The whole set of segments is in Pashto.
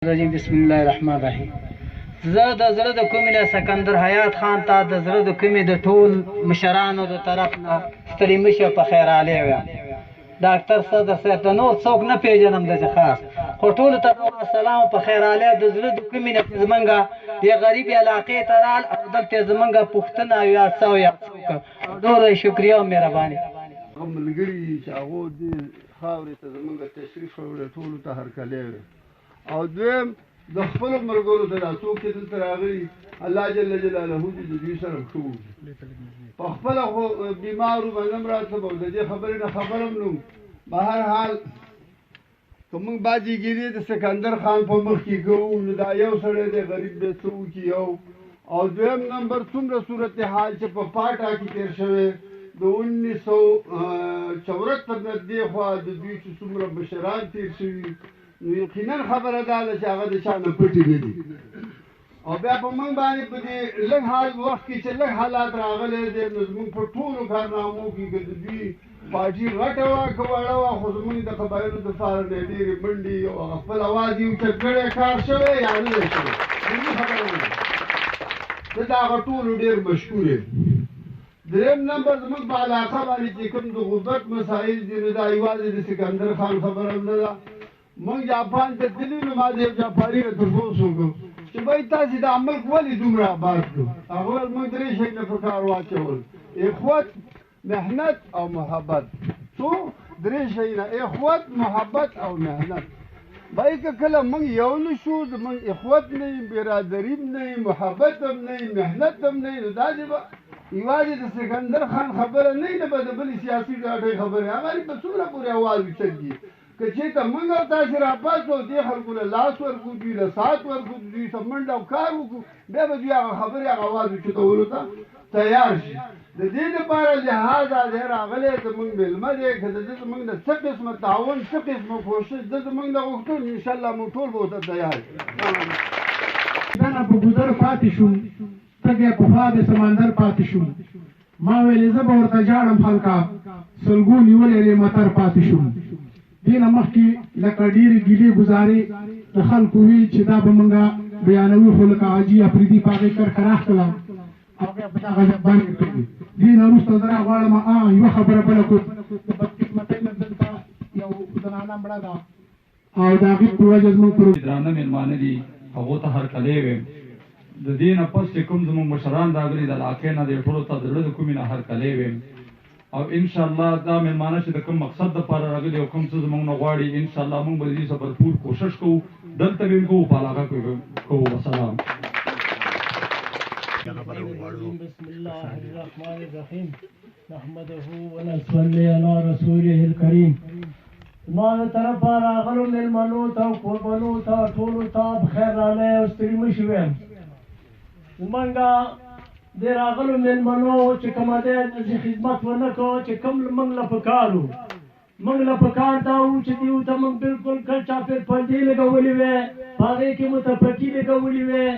رجیم بسم الله الرحمن الرحیم. زه د زړه د کومې له سکندر حیات خان ته د زړه د کومې د ټول مشرانو د طرف نه ستړي مشه په خیر علی وایم. ډاکټر صدر صاحب ته نور څوک نه پیژنم داسې خاص، خو ټولو ته السلام په خیر علی. د زړه د کومې نه زمونږه دې غریبې علاقې ته رال او دلته زمونږه پوښتنه یاد سوی ډېره شکریه او مهرباني. هغه ملګري چې هغو دې خاورې ته زمونږ تشریف راوړی ټولو ته هرکلی ویم. او دویم د خپلو ملګرو ته دا څوک چې دلته راغلي الله جل جلاله دې د دوی سره ښه وکړي. په خپله خو بیمارو به نه م راتلم او د دې خبرې نه خبر هم نه وم. به هر حال که موږ بادیګیري د سکندر خان په مخ کې کوو نو دا یو سړی دی غریب دی څه وکړي یو. او دویم نمبر څومره صورتحال چې په پاټا کې تېر شوی د 1974 نه دې خوا د دوی چې څومره مشران تېر شوي نو یقینا خبره دا ده چې هغه د چا نه پټې نه دي. او بیا په موږ باندې په دې لږ حال وخت کې چې لږ حالات راغلی دی نو زموږ په ټولو کارنامو کې که د دوی پارټي غټه وه که وړه وه خو زموږ د قبایلو دپاره نه ډېرې منډې او خپل اواز یې اوچت کړی کار شوی یا نه دی شوی خبره نه ده. زه د هغه ټولو ډېر مشکور یم. دریم نمبر زموږ په علاقه باندې چې کوم د غربت مسایل دي نو دا یوازې د سکندر خان خبره نه ده. موږ جاپان ته تللي نو ما د یو جاپاني نه تپوس وکړو چې بای تاسې دا ملک ولې دومره آباد کړو. هغه ویل موږ درې شی نه په کار واچول: اخوت، محنت او محبت. څو درې شی نه: اخوت، محبت او محنت. بای که کله موږ یو نه شو زموږ اخوت نه وي، برادري هم نه وي، محبت هم نه وي، محنت هم نه وي، نو داسې به یوازې د سکندر خان خبره نه وي نه به د بلې سیاسي ډاټۍ خبرې هغه به څومره پورې اواز اوچت کړي. که چېرته موږ او تاسې راپاڅو او دې خلکو له لاس ورکړو، دوی له ساعت ورکړو، دوی ته منډه او کار وکړو، بیا به دوی هغه خبرې هغه اواز اوچتولو ته تیار شي. د دې دپاره لحاظه دی راغلی زموږ مېلمه دی، که د ده زموږ نه څه قسمه تعاون څه قسمه کوښښ ده زموږ نه غوښتل انشاءالله موږ ټول به ورته تیار یو. نه په ګذر پاتې شوم، تږی په خوا د سمندر پاتې شوم. ما ویلې زه به ورته ژاړم خلکه، سلګو نیولې دی متر پاتې شوم. دې نه مخکې لکه ډېرې ګیلې ګزارې د خلکو وي چې دا به مونږه بیانوي، خو لکه حاجي افریدي په هغې کرکه راښکله او بیا په دغه ژبه باندې کوي. دې نه وروسته زه راغواړم یوه خبره بله کړو. د بدقسمتۍ نه دلته یو زنانه مړه ده او د هغې په وجه زموږ درانه مېلمانه دي، هغو ته هرکلی ویم. د دې نه پس چې کوم زموږ مشران راغلي د علاقې نه دی ټولو ته د زړه د کومې نه هرکلی ویم. او انشاءالله دا مېلمانه چې د کوم مقصد دپاره راغلي او کوم څه زموږ نه غواړي انشاءالله موږ به د دې څخه بھرپور کوشش کوو، دلته به یې کوو، په علاقه کې به کوو. وسلام. بسم الله الرحمن الرحیم نحمده ونصلي على رسوله الکریم. ما د طرفه راغلو مېلمنو ته او قربانو ته ټولو ته بخیر راغلی او ستړي مه شي ویم. زمونږه د راغلو مېلمنو چې کومه دی چې خدمت ونه کړو چې کوم موږ له پکار وو، موږ له پکار دا وو چې دیو ته موږ بلکل چاپېر پردې لګولې وې، په هغې کې مو ته پټي لګولې وې.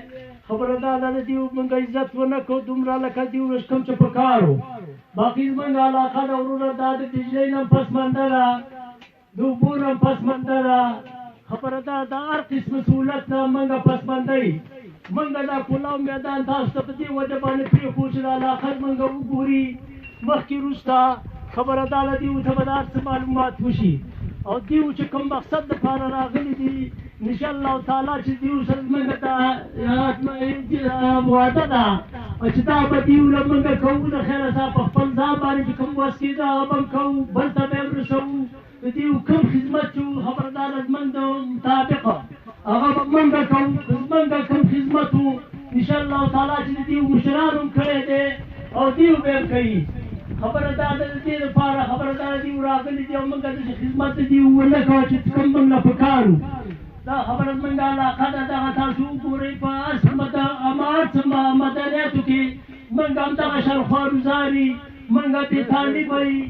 خبره دا ده د دیو موږ عزت ونه کړو دومره لکه دیو کوم چې پکار وو. باقي زموږ علاقه ده وروره دا د بجلۍ نه پسمنده ده، د اوبو نه پسمنده ده. خبره دا د هر قسم سهولت نه موږ پسمنده یي. موږ دا پلاو میدان تاسو ته په دې وجه باندې پرېښو چې د علاقه موږ وګوري مخکې وروسته. خبره دا ده دیو ته به د هر څه معلومات وشي او دیو چې کوم مقصد دپاره راغلي دي انشاءالله تعالی چې دیو سره موږ ته وعده ده چې دا به دیو له موږ کوو د خیره صاحب په خپل ځان باندې چې کوم وس کېده هغه به کوو، بل ته به یې رسوو. د دیو کوم خدمت چې خبره دا ده زموږ د مطابقه هغه به موږ کوو. زموږ کوم خدمت و انشاءالله تعالی چې د دیو مشرانو هم کړی دی او دیو به یې کوي. خبره دا ده د دې لپاره خبره دا ده دیو راغلي دي او موږ داسې خدمت د دیو ونه کوو چې کوم موږ نه پکار وو. دا خبره زموږ علاقه ده، دغه تاسو وګورئ په هر څه مدنیاتو کې موږ همدغه شاوخوا روزاري، موږ بې طالبه یي،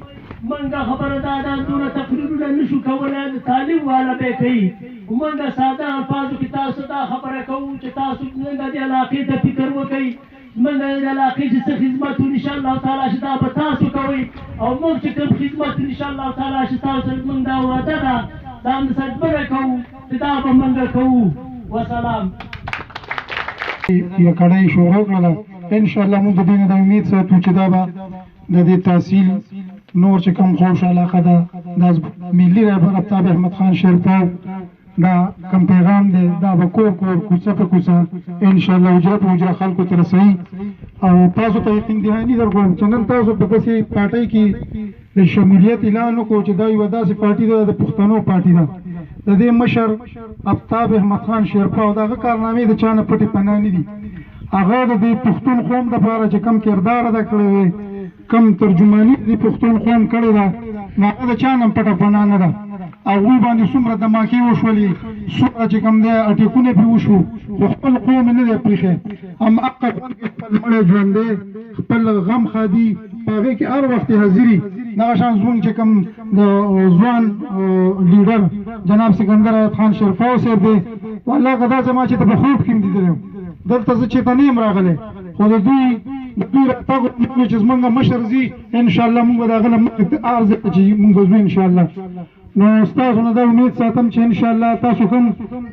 موږ خبره دا ده دونه تقریرونه نه شو کولی، د تعلیم والا به یې کوي. موږ ساده الفاظو کې تاسو دا خبره کوو چې تاسو موږ د علاقې ته فکر وکئ، موږ د علاقې چې څه خدمت وو انشاءالله تعالی چې دا به تاسو کوئ او موږ چې کوم خدمت انشاءالله تعالی چې تاسو سره موږ دا وعده ده دا هم سجبره کوو چې دا به موږ کوو. وسلام. یو کړای شروع کړله ان شاء الله موږ د دې نه د امید ساتو چې دا به د دې تحصیل نور چې کوم خوش علاقه ده د ملي رهبر آفتاب احمد خان شیرپاو دا کوم پیغام دی دا به کور کور کوڅه په کوڅه ان شاء الله حجره په حجره خلکو ته رسوي او تاسو ته یقین دهاني درکوم چې نن تاسو په داسې پارټۍ کې د شمولیت اعلان وکړو چې دا یوه داسې پارټي ده د پښتنو پارټي ده د دې مشر آفتاب احمد خان شیرپاو د هغه کارنامې د چا نه پټې پناه نه دي هغه د دې پښتون قوم دپاره چې کوم کردار ادا کړی دی کوم ترجماني د پښتون قوم کړې ده نو هغه د چا نه پټه پناه نه ده هغوی باندې څومره دماکې وشولې څومره چې کوم دی اټیکونه پرې وشو خو خپل قوم یې نه دی پرېښی هماغه ژوند کې خپل مړی ژوند دی خپل غم ښادي په هغې کې هر وخت حاضري دغه شان زموږ چې کوم د ځوان لیډر جناب سکندر ایوب خان شیرپاو صاحب دی والله که دا زما چې ته په خوب کې م لیدلی دلته زه چېرته نه یم راغلی خو د دوی راتګ چې زمونږ مشر ځي انشاءالله مونږ به د هغه نه مخکې هر ځای ته چې مونږ به ځو انشاءالله نو ستاسو نه دا امید ساتم چې انشاءالله تاسو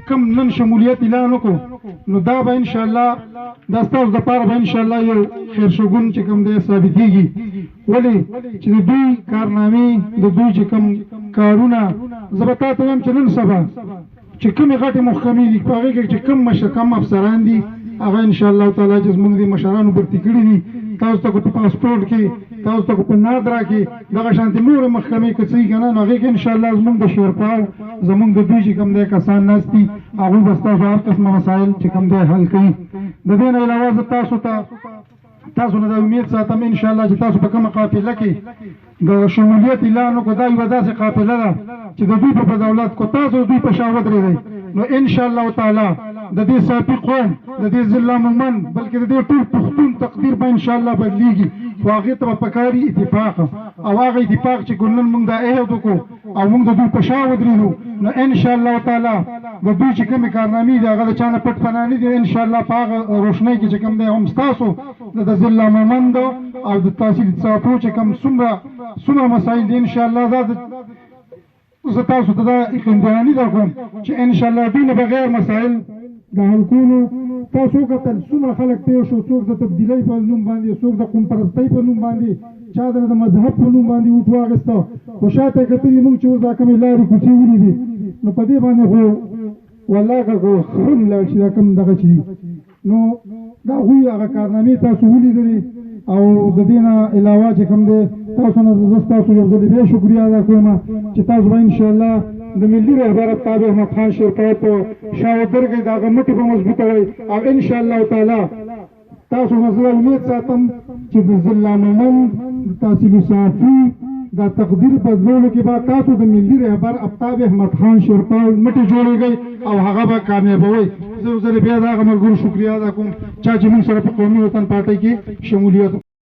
کوم نن شمولیت اعلان وکړو نو دا به انشاءالله دا ستاسو دپاره به انشاءالله یو خیر شګون چې کوم دی ثابتېږي ولې چې د دوی کارنامې د دوی چې کوم کارونه زه به تا ته وایم چې نن سبا چې کومې غټې محکمې دي په هغې کې چې کوم افسران دي هغه انشاءالله تعالی چې زموږ د مشرانو برتي کړي دي تاسو ته په پاسپورټ کې تاسو ته په نادرا کې دغه شانتې نورې محکمې که څه وي که نه نو هغې کې انشاءالله زموږ د شیرپاو زموږ د دوی چې کوم دی کسان ناست دي هغوی به ستاسو هر قسمه مسایل چې کوم دی حل کوي د دې نه علاوه زه تاسو نه دا امید ساتم انشاءالله چې تاسو په کومه قافله کې د شمولیت اعلان وکړو دا یوه داسې قافله ده چې د دوی په بدولت کو تاسو دوی په شا ودرېږئ نو انشاءالله تعالی د دې صافي قوم د دې ضلع مومن بلکې د دې ټول پښتون تقدیر به انشاءالله بدلیږي خو هغې ته به پکاري اتفاق او هغه اتفاق چې نن موږ دا عهد وکړو او موږ د دوی په شا ودرېږو نو انشاءالله تعالی د دوی چې کومې کارنامې دي هغه د چا نه پټ پناه نه دي انشاءالله په هغه روشنۍ کې چې کوم دی هم ستاسو د ضلع مومند او د تحصیل صافو چې کوم څومره مسایل دي انشاءالله دا زه تاسو ته دا یقیندهاني درکوم چې انشاءالله دوی نه بغیر مسایل د حل کولو تاسو وکتل څومره خلک تېر شو څوک د تبدیلۍ په نوم باندې څوک د قوم پرستۍ په نوم باندې چا د مذهب په نوم باندې اوټ واخېسته خو شاته یې کتلي موږ چې اوس دا کومې لارې کوڅې ولیدې نو په دې باندې خو والله که خرم لاړ شي دا کوم دغه چې دي نو د هغوی هغه کارنامې تاسو ولیدلې او د دې نه علاوه چې کوم دی تاسو نه زه ستاسو یو ځلې بیا شکریه ادا کوم چې تاسو به انشاءالله د ملي رهبر آفتاب احمد خان شیرپاو په شا ودرېږئ د هغه مټې به مضبوطوئ او انشاءالله تعالی تاسو نه زه امید ساتم چې د ضلع مومند د تحصیل صافي دا تقدیر بدلولو کې به تاسو د ملي رهبر آفتاب احمد خان شیرپاو مټې جوړېږئ او هغه به کامیابوئ زه یو ځلې بیا د هغه ملګرو شکریه ادا کوم چا چې موږ سره په قومي وطن پارټۍ کې شمولیت